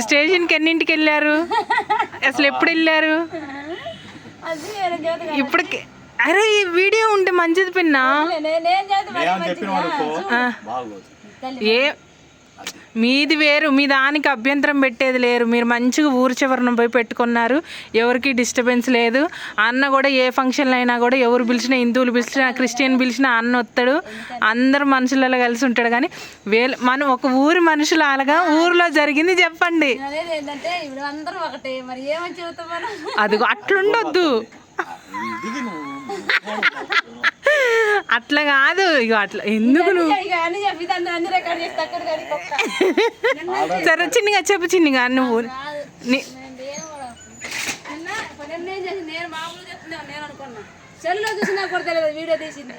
స్టేషన్కి ఎన్నింటికి వెళ్ళారు? అసలు ఎప్పుడు వెళ్ళారు? ఇప్పటికి అరే ఈ వీడియో ఉంటే మంచిది పిన్నా. ఏ మీది వేరు, మీ దానికి అభ్యంతరం పెట్టేది లేరు. మీరు మంచిగా ఊరు చివరన పోయి పెట్టుకున్నారు, ఎవరికి డిస్టర్బెన్స్ లేదు. అన్న కూడా ఏ ఫంక్షన్లు అయినా కూడా ఎవరు పిలిచినా, హిందువులు పిలిచినా, క్రిస్టియన్ పిలిచినా అన్న వస్తాడు. అందరు మనుషులలో కలిసి ఉంటాడు. కానీ మనం ఒక ఊరి మనుషులాగా ఊరిలో జరిగింది చెప్పండి. అది అట్లుండొద్దు, అట్లా కాదు. ఇక అట్లా ఎందుకు నువ్వు సరే చిన్నగా చెప్పు, చిన్నగా నువ్వు సెల్లో చూసినా కూడా తెలియదు, వీడియో తీసింది.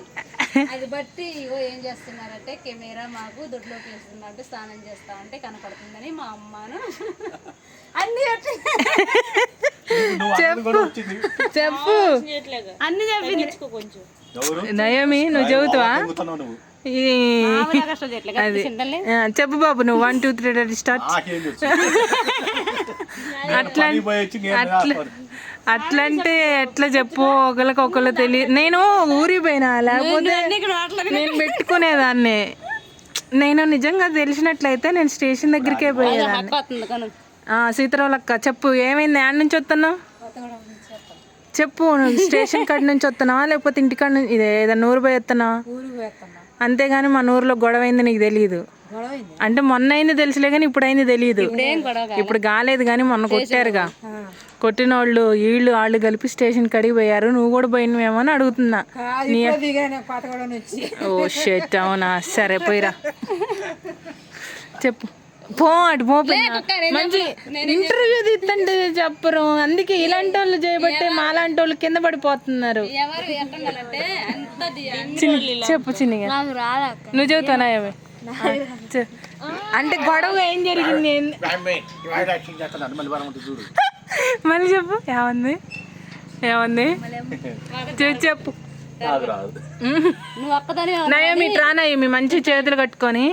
అది బట్టి ఇగో ఏం చేస్తున్నారంటే కెమెరా మాకు దొడ్లోకి వేస్తున్నట్టు స్నానం చేస్తా ఉంటే కనపడుతుందని మా అమ్మను అన్ని చెప్పు అన్ని చెప్పింది. నయమి నువ్వు చెబుతావా? అది చెప్పు బాబు, నువ్వు 1 2 3 స్టార్ట్. అట్లంటే ఎట్లా చెప్పు, ఒకరికి తెలియదు. నేను ఊరికి పోయినా, లేకపోతే నేను పెట్టుకునేదాన్ని. నేను నిజంగా తెలిసినట్లయితే నేను స్టేషన్ దగ్గరికే పోయేదాన్ని. సీతారావులక్క చెప్పు, ఏమైంది? యాడ్ నుంచి వస్తున్నావు చెప్పు. నువ్వు స్టేషన్ కాడ నుంచి వస్తున్నావా లేకపోతే ఇంటికాడ నుంచి ఏదన్నా ఊరు పోయి వస్తున్నావా? అంతేగాని మన ఊర్లో గొడవ అయింది నీకు తెలియదు. అంటే మొన్న అయింది తెలుసులే కానీ ఇప్పుడు అయింది తెలియదు. ఇప్పుడు కాలేదు కానీ మొన్న కొట్టారుగా, కొట్టిన వాళ్ళు వాళ్ళు కలిపి స్టేషన్ కడిగి పోయారు. నువ్వు కూడా పోయినవేమో అని అడుగుతున్నా. ఓ షెట్, అవునా? సరే పోయిరా, చెప్పు. పో అటు పో. మంచి ఇంటర్వ్యూ తీస్తుంటే చెప్పరు, అందుకే ఇలాంటి వాళ్ళు చేయబట్టే మాలాంటి వాళ్ళు కింద పడిపోతున్నారు. చెప్పు చిన్నగా, నువ్వు చెబుతానా? ఏమి అంటే గొడవ ఏం జరిగింది మళ్ళీ చెప్పు. ఏమంది చెప్పు. నయమి నయమి మంచి చేతులు కట్టుకొని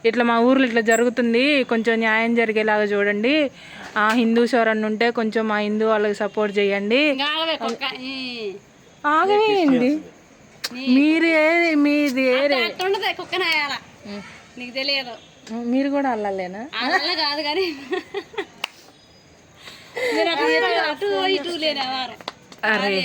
ఇట్లా మా ఊర్లో ఇట్లా జరుగుతుంది, కొంచెం న్యాయం జరిగేలాగా చూడండి. హిందూస్ ఎవరన్నా ఉంటే కొంచెం మా హిందూ వాళ్ళకి సపోర్ట్ చేయండి. ఆగవేంది మీది మీరు కూడా అల్లలేనా? కాదు కానీ అరే